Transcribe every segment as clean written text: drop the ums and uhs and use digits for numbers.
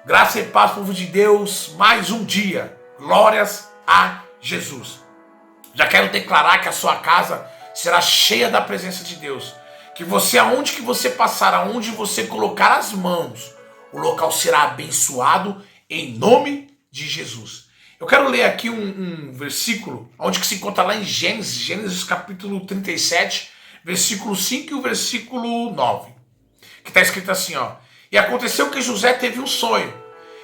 Graça e paz, povo de Deus, mais um dia. Glórias a Jesus. Já quero declarar que a sua casa será cheia da presença de Deus. Que você, aonde que você passar, aonde você colocar as mãos, o local será abençoado em nome de Jesus. Eu quero ler aqui um versículo, onde que se encontra lá em Gênesis capítulo 37, versículo 5 e o versículo 9. Que está escrito assim, ó. E aconteceu que José teve um sonho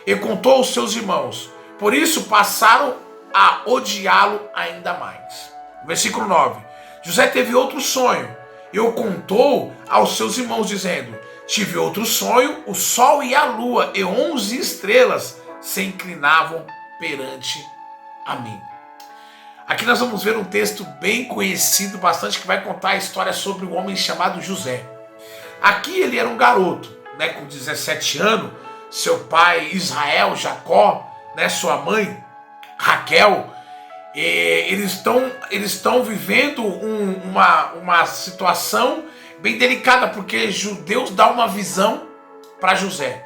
e contou aos seus irmãos. Por isso passaram a odiá-lo ainda mais. Versículo 9. José teve outro sonho e o contou aos seus irmãos, dizendo: tive outro sonho, o sol e a lua e 11 estrelas se inclinavam perante a mim. Aqui nós vamos ver um texto bem conhecido, bastante, que vai contar a história sobre um homem chamado José. Aqui ele era um garoto, com 17 anos, seu pai Israel, Jacó, sua mãe Raquel, eles estão vivendo uma situação bem delicada, porque Deus dá uma visão para José.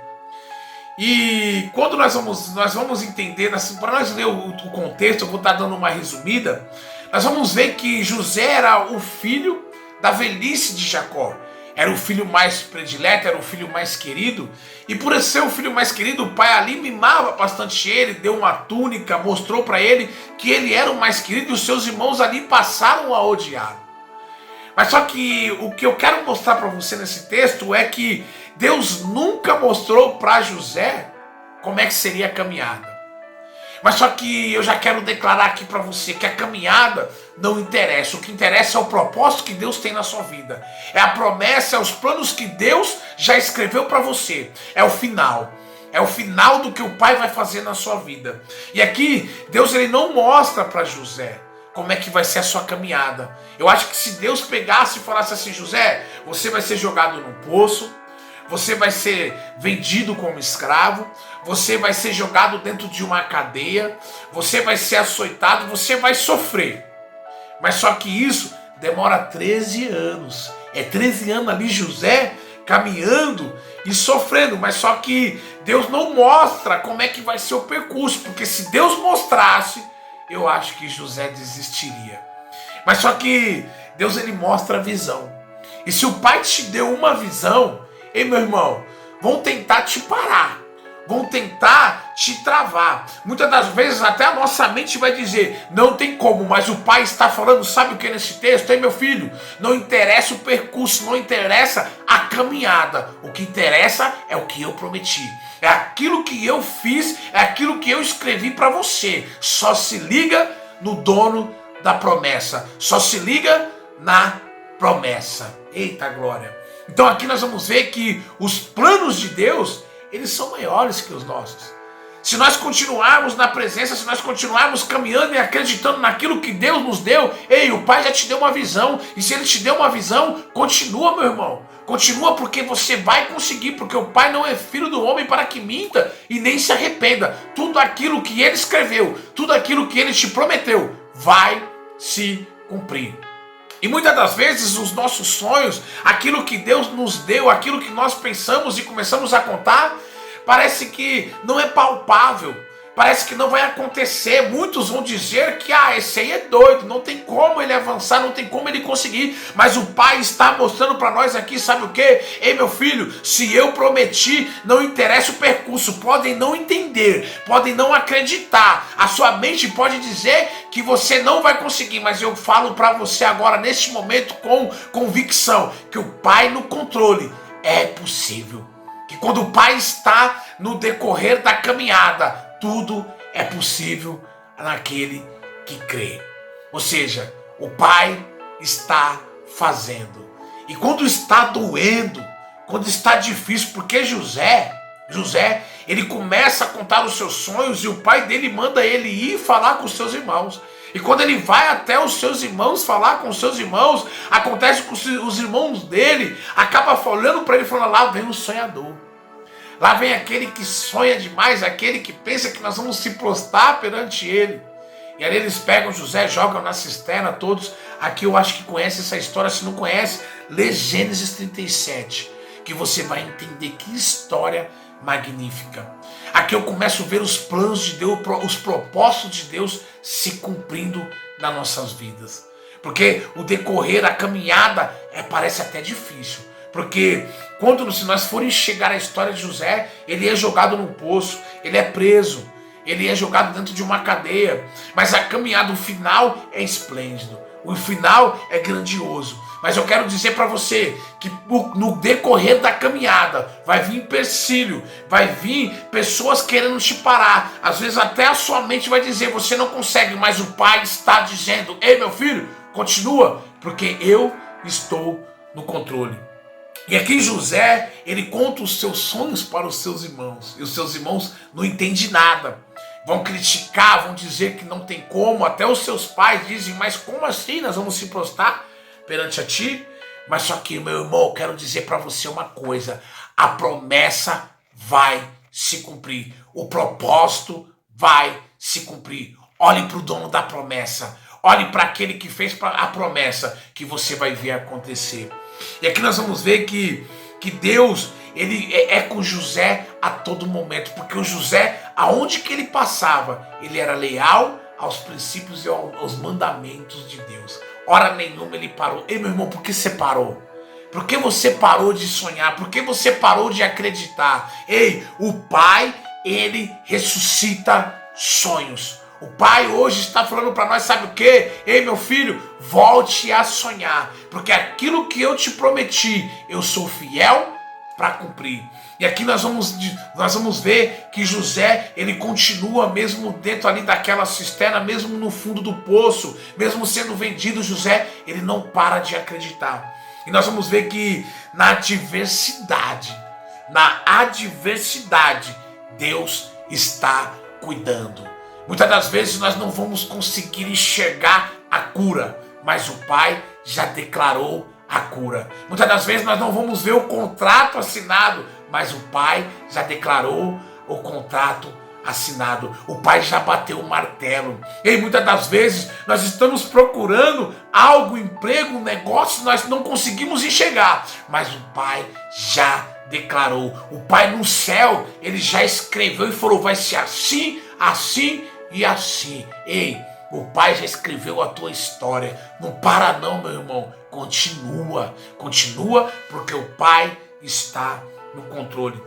E quando nós vamos entender, para nós ler o contexto, eu vou estar dando uma resumida, nós vamos ver que José era o filho da velhice de Jacó. Era o filho mais predileto, era o filho mais querido. E por ser o filho mais querido, o pai ali mimava bastante ele, deu uma túnica, mostrou para ele que ele era o mais querido, e os seus irmãos ali passaram a odiar. Mas só que o que eu quero mostrar para você nesse texto é que Deus nunca mostrou para José como é que seria a caminhada. Mas só que eu já quero declarar aqui para você que a caminhada não interessa. O que interessa é o propósito que Deus tem na sua vida. É a promessa, é os planos que Deus já escreveu para você. É o final. É o final do que o Pai vai fazer na sua vida. E aqui, Deus ele não mostra para José como é que vai ser a sua caminhada. Eu acho que se Deus pegasse e falasse assim: José, você vai ser jogado num poço, você vai ser vendido como escravo, você vai ser jogado dentro de uma cadeia, você vai ser açoitado, você vai sofrer. Mas só que isso demora 13 anos. É 13 anos ali José caminhando e sofrendo. Mas só que Deus não mostra como é que vai ser o percurso. Porque se Deus mostrasse, eu acho que José desistiria. Mas só que Deus ele mostra a visão. E se o Pai te deu uma visão, ei, meu irmão, vão tentar te parar, vão tentar te travar. Muitas das vezes até a nossa mente vai dizer: não tem como, mas o Pai está falando, sabe o que é nesse texto? Ei, meu filho, não interessa o percurso, não interessa a caminhada. O que interessa é o que eu prometi. É aquilo que eu fiz, é aquilo que eu escrevi para você. Só se liga no dono da promessa. Só se liga na promessa. Eita glória! Então aqui nós vamos ver que os planos de Deus, eles são maiores que os nossos. Se nós continuarmos na presença, se nós continuarmos caminhando e acreditando naquilo que Deus nos deu, ei, o Pai já te deu uma visão. E se Ele te deu uma visão, continua, meu irmão. Continua, porque você vai conseguir, porque o Pai não é filho do homem para que minta e nem se arrependa. Tudo aquilo que Ele escreveu, tudo aquilo que Ele te prometeu, vai se cumprir. E muitas das vezes os nossos sonhos, aquilo que Deus nos deu, aquilo que nós pensamos e começamos a contar, parece que não é palpável, parece que não vai acontecer. Muitos vão dizer que esse aí é doido, não tem como ele avançar, não tem como ele conseguir. Mas o Pai está mostrando para nós aqui, sabe o que? Ei, meu filho, se eu prometi, não interessa o percurso. Podem não entender, podem não acreditar, a sua mente pode dizer que você não vai conseguir, mas eu falo para você agora, neste momento, com convicção, que o Pai no controle é possível. Que quando o Pai está no decorrer da caminhada, tudo é possível naquele que crê. Ou seja, o Pai está fazendo. E quando está doendo, quando está difícil, porque José, ele começa a contar os seus sonhos e o pai dele manda ele ir falar com os seus irmãos. E quando ele vai até os seus irmãos, falar com os seus irmãos, acontece com os irmãos dele, acaba olhando para ele e falando: lá vem o sonhador. Lá vem aquele que sonha demais, aquele que pensa que nós vamos se prostrar perante ele. E aí eles pegam José, jogam na cisterna todos. Aqui eu acho que conhece essa história. Se não conhece, lê Gênesis 37, que você vai entender que história magnífica. aqui eu começo a ver os planos de Deus, os propósitos de Deus se cumprindo nas nossas vidas. Porque o decorrer, a caminhada, parece até difícil. Porque se nós formos chegar à história de José, ele é jogado num poço, ele é preso, ele é jogado dentro de uma cadeia. Mas a caminhada, o final é esplêndido, o final é grandioso. Mas eu quero dizer para você que no decorrer da caminhada vai vir empecilho, vai vir pessoas querendo te parar. Às vezes até a sua mente vai dizer, você não consegue, mas o Pai está dizendo, ei meu filho, continua, porque eu estou no controle. E aqui José, ele conta os seus sonhos para os seus irmãos. E os seus irmãos não entendem nada. Vão criticar, vão dizer que não tem como. Até os seus pais dizem, mas como assim nós vamos se prostrar perante a ti? Mas só que, meu irmão, eu quero dizer para você uma coisa. A promessa vai se cumprir. O propósito vai se cumprir. Olhe para o dono da promessa. Olhe para aquele que fez a promessa que você vai ver acontecer. E aqui nós vamos ver que Deus, ele é com José a todo momento. Porque o José, aonde que ele passava, ele era leal aos princípios e aos mandamentos de Deus. Hora nenhuma ele parou. Ei, meu irmão, por que você parou? Por que você parou de sonhar? Por que você parou de acreditar? Ei, o Pai, ele ressuscita sonhos. O Pai hoje está falando para nós, sabe o que? Ei, meu filho, volte a sonhar, porque aquilo que eu te prometi, eu sou fiel para cumprir. E aqui nós vamos ver que José, ele continua mesmo dentro ali daquela cisterna, mesmo no fundo do poço, mesmo sendo vendido, José, ele não para de acreditar. E nós vamos ver que na adversidade, Deus está cuidando. Muitas das vezes nós não vamos conseguir enxergar a cura, mas o Pai já declarou a cura. Muitas das vezes nós não vamos ver o contrato assinado, mas o Pai já declarou o contrato assinado. O Pai já bateu o martelo. E muitas das vezes nós estamos procurando algo, emprego, um negócio, nós não conseguimos enxergar, mas o Pai já declarou. O Pai no céu, ele já escreveu e falou, vai ser assim, assim e assim. Ei, o Pai já escreveu a tua história. Não para não, meu irmão. Continua, porque o Pai está no controle.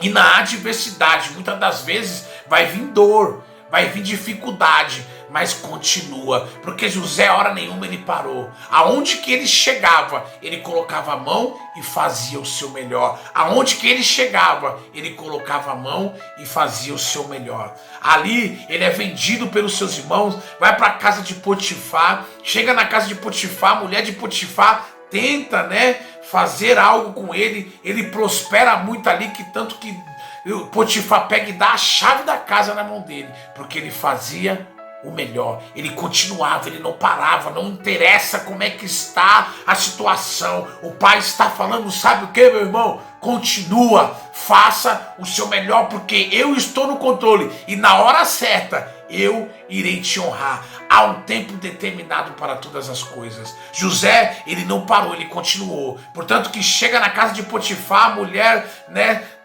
E na adversidade, muitas das vezes vai vir dor, vai vir dificuldade, mas continua, porque José, hora nenhuma, ele parou. Aonde que ele chegava, ele colocava a mão e fazia o seu melhor. Aonde que ele chegava, ele colocava a mão e fazia o seu melhor. Ali, ele é vendido pelos seus irmãos, vai para a casa de Potifar, chega na casa de Potifar, a mulher de Potifar tenta, fazer algo com ele, ele prospera muito ali, que tanto que Potifar pega e dá a chave da casa na mão dele, porque ele fazia o melhor, ele continuava, ele não parava, não interessa como é que está a situação, o Pai está falando, sabe o que, meu irmão? Continua, faça o seu melhor, porque eu estou no controle, e na hora certa, eu irei te honrar. Há um tempo determinado para todas as coisas. José, ele não parou, ele continuou. Portanto, que chega na casa de Potifar, a mulher,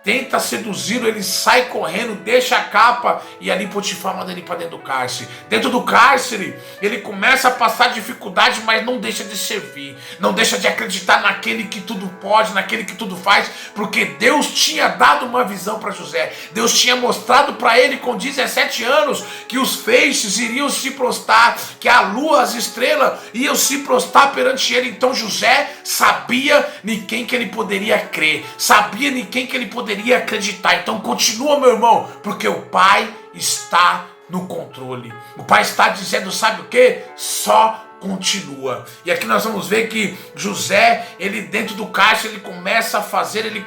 tenta seduzi-lo, ele sai correndo, deixa a capa e ali Potifar manda ele para dentro do cárcere. Dentro do cárcere, ele começa a passar dificuldade, mas não deixa de servir, não deixa de acreditar naquele que tudo pode, naquele que tudo faz, porque Deus tinha dado uma visão para José. Deus tinha mostrado para ele com 17 anos que os feixes iriam se prostrar, que a lua, as estrelas iam se prostrar perante ele. Então José sabia em quem que ele poderia crer, sabia em quem que ele poderia acreditar. Então continua, meu irmão, porque o Pai está no controle. O Pai está dizendo, sabe o que? Só continua. E aqui nós vamos ver que José, ele dentro do cárcere, ele começa a fazer, ele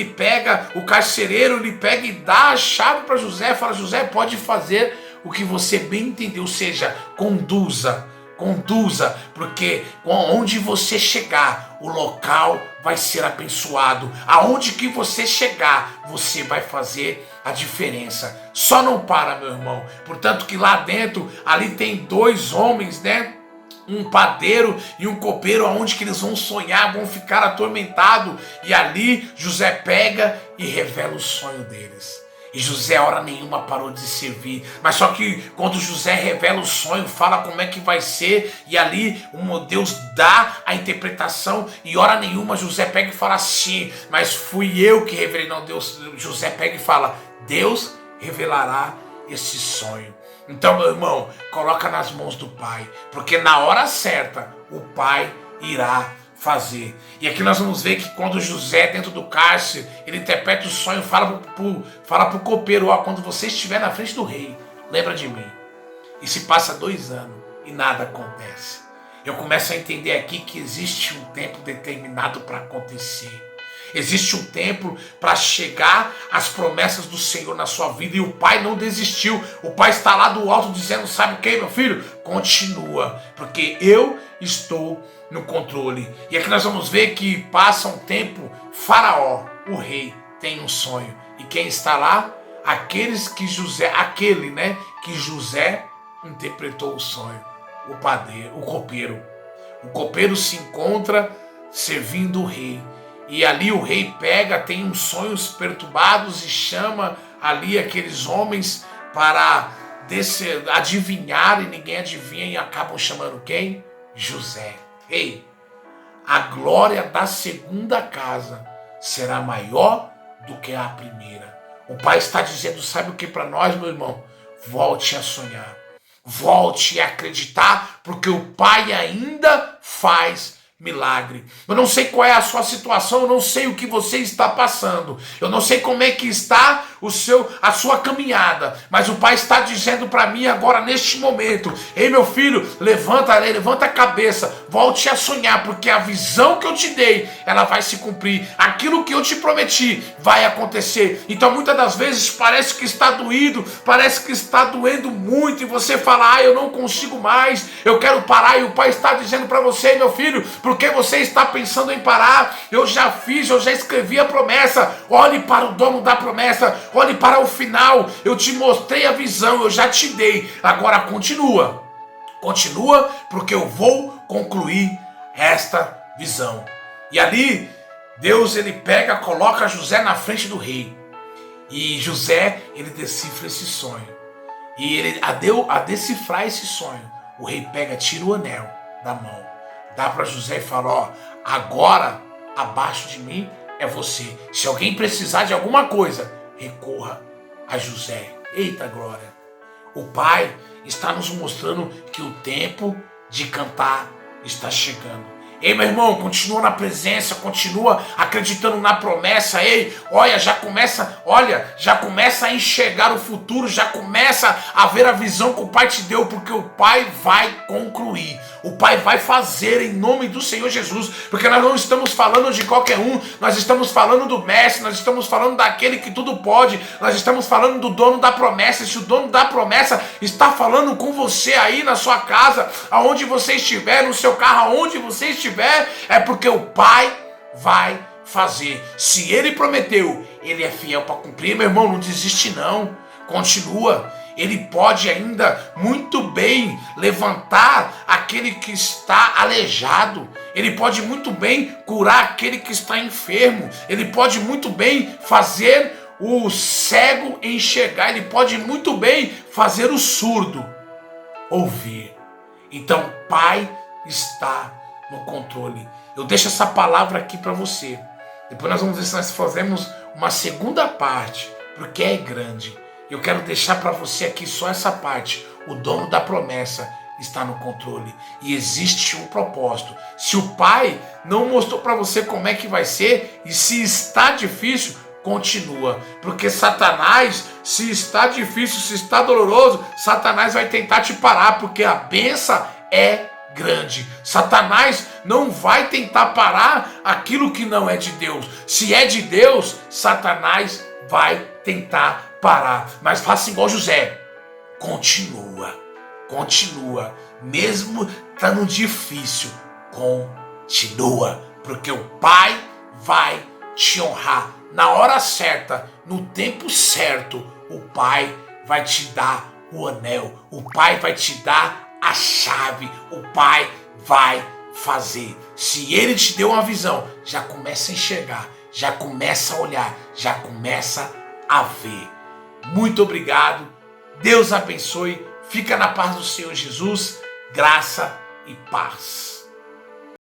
pega o carcereiro, ele pega e dá a chave para José, fala, José, pode fazer o que você bem entendeu, ou seja, conduza, porque onde você chegar, o local vai ser abençoado. Aonde que você chegar, você vai fazer a diferença. Só não para, meu irmão. Portanto que lá dentro, ali tem dois homens, um padeiro e um copeiro, aonde que eles vão sonhar, vão ficar atormentados. E ali José pega e revela o sonho deles. E José, hora nenhuma, parou de servir. Mas só que quando José revela o sonho, fala como é que vai ser, e ali Deus dá a interpretação, e hora nenhuma José pega e fala assim, mas fui eu que revelei. Não, José pega e fala, Deus revelará esse sonho. Então, meu irmão, coloca nas mãos do Pai, porque na hora certa o Pai irá fazer. E aqui nós vamos ver que quando José, dentro do cárcere, ele interpreta o sonho, fala pro copeiro, ó, quando você estiver na frente do rei, lembra de mim. E se passa 2 anos e nada acontece. Eu começo a entender aqui que existe um tempo determinado para acontecer. Existe um tempo para chegar as promessas do Senhor na sua vida. E o Pai não desistiu. O Pai está lá do alto dizendo, sabe o que, meu filho? Continua, porque eu estou no controle. E aqui nós vamos ver que passa um tempo, Faraó, o rei, tem um sonho. E quem está lá? Aquele que José interpretou o sonho. O padeiro, o copeiro. O copeiro se encontra servindo o rei. E ali o rei pega, tem uns sonhos perturbados e chama ali aqueles homens para adivinhar, e ninguém adivinha, e acabam chamando quem? José. Ei, a glória da segunda casa será maior do que a primeira. O Pai está dizendo, sabe o que para nós, meu irmão? Volte a sonhar, volte a acreditar, porque o Pai ainda faz milagre. Eu não sei qual é a sua situação, eu não sei o que você está passando, eu não sei como é que está a sua caminhada, mas o Pai está dizendo para mim agora neste momento, ei meu filho, levanta a cabeça, volte a sonhar, porque a visão que eu te dei, ela vai se cumprir, aquilo que eu te prometi vai acontecer. Então muitas das vezes parece que está doído, parece que está doendo muito, e você fala, eu não consigo mais, eu quero parar, e o Pai está dizendo para você, meu filho, porque você está pensando em parar? Eu já escrevi a promessa. Olhe para o dono da promessa, olhe para o final. Eu te mostrei a visão, eu já te dei. Agora continua, porque eu vou concluir esta visão. E ali Deus, ele pega, coloca José na frente do rei, e José, ele decifra esse sonho. E ele a decifrar esse sonho, o rei pega, tira o anel da mão, dá para José e fala, agora abaixo de mim é você. Se alguém precisar de alguma coisa, recorra a José. Eita glória! O Pai está nos mostrando que o tempo de cantar está chegando. Ei, meu irmão, continua na presença, continua acreditando na promessa. Ei, já começa a enxergar o futuro, já começa a ver a visão que o Pai te deu, porque o Pai vai concluir, o Pai vai fazer em nome do Senhor Jesus, porque nós não estamos falando de qualquer um, nós estamos falando do Mestre, nós estamos falando daquele que tudo pode, nós estamos falando do dono da promessa. Se o dono da promessa está falando com você aí na sua casa, aonde você estiver, no seu carro, aonde você estiver, é porque o Pai vai fazer. Se Ele prometeu, Ele é fiel para cumprir. Meu irmão, não desiste não, continua. Ele pode ainda muito bem levantar aquele que está aleijado. Ele pode muito bem curar aquele que está enfermo. Ele pode muito bem fazer o cego enxergar. Ele pode muito bem fazer o surdo ouvir. Então o Pai está no controle. Eu deixo essa palavra aqui para você. Depois nós vamos ver se nós fazemos uma segunda parte, porque é grande. Eu quero deixar para você aqui só essa parte. O dono da promessa está no controle e existe um propósito. Se o Pai não mostrou para você como é que vai ser, e se está difícil, continua, porque Satanás, se está difícil, se está doloroso, Satanás vai tentar te parar, porque a bênção é grande. Satanás não vai tentar parar aquilo que não é de Deus. Se é de Deus, Satanás vai tentar parar. Mas faça igual José. Continua. Mesmo estando difícil, continua. Porque o Pai vai te honrar. Na hora certa, no tempo certo, o Pai vai te dar o anel. O Pai vai te dar a chave, o Pai vai fazer. Se Ele te deu uma visão, já começa a enxergar, já começa a olhar, já começa a ver. Muito obrigado, Deus abençoe, fica na paz do Senhor Jesus, graça e paz.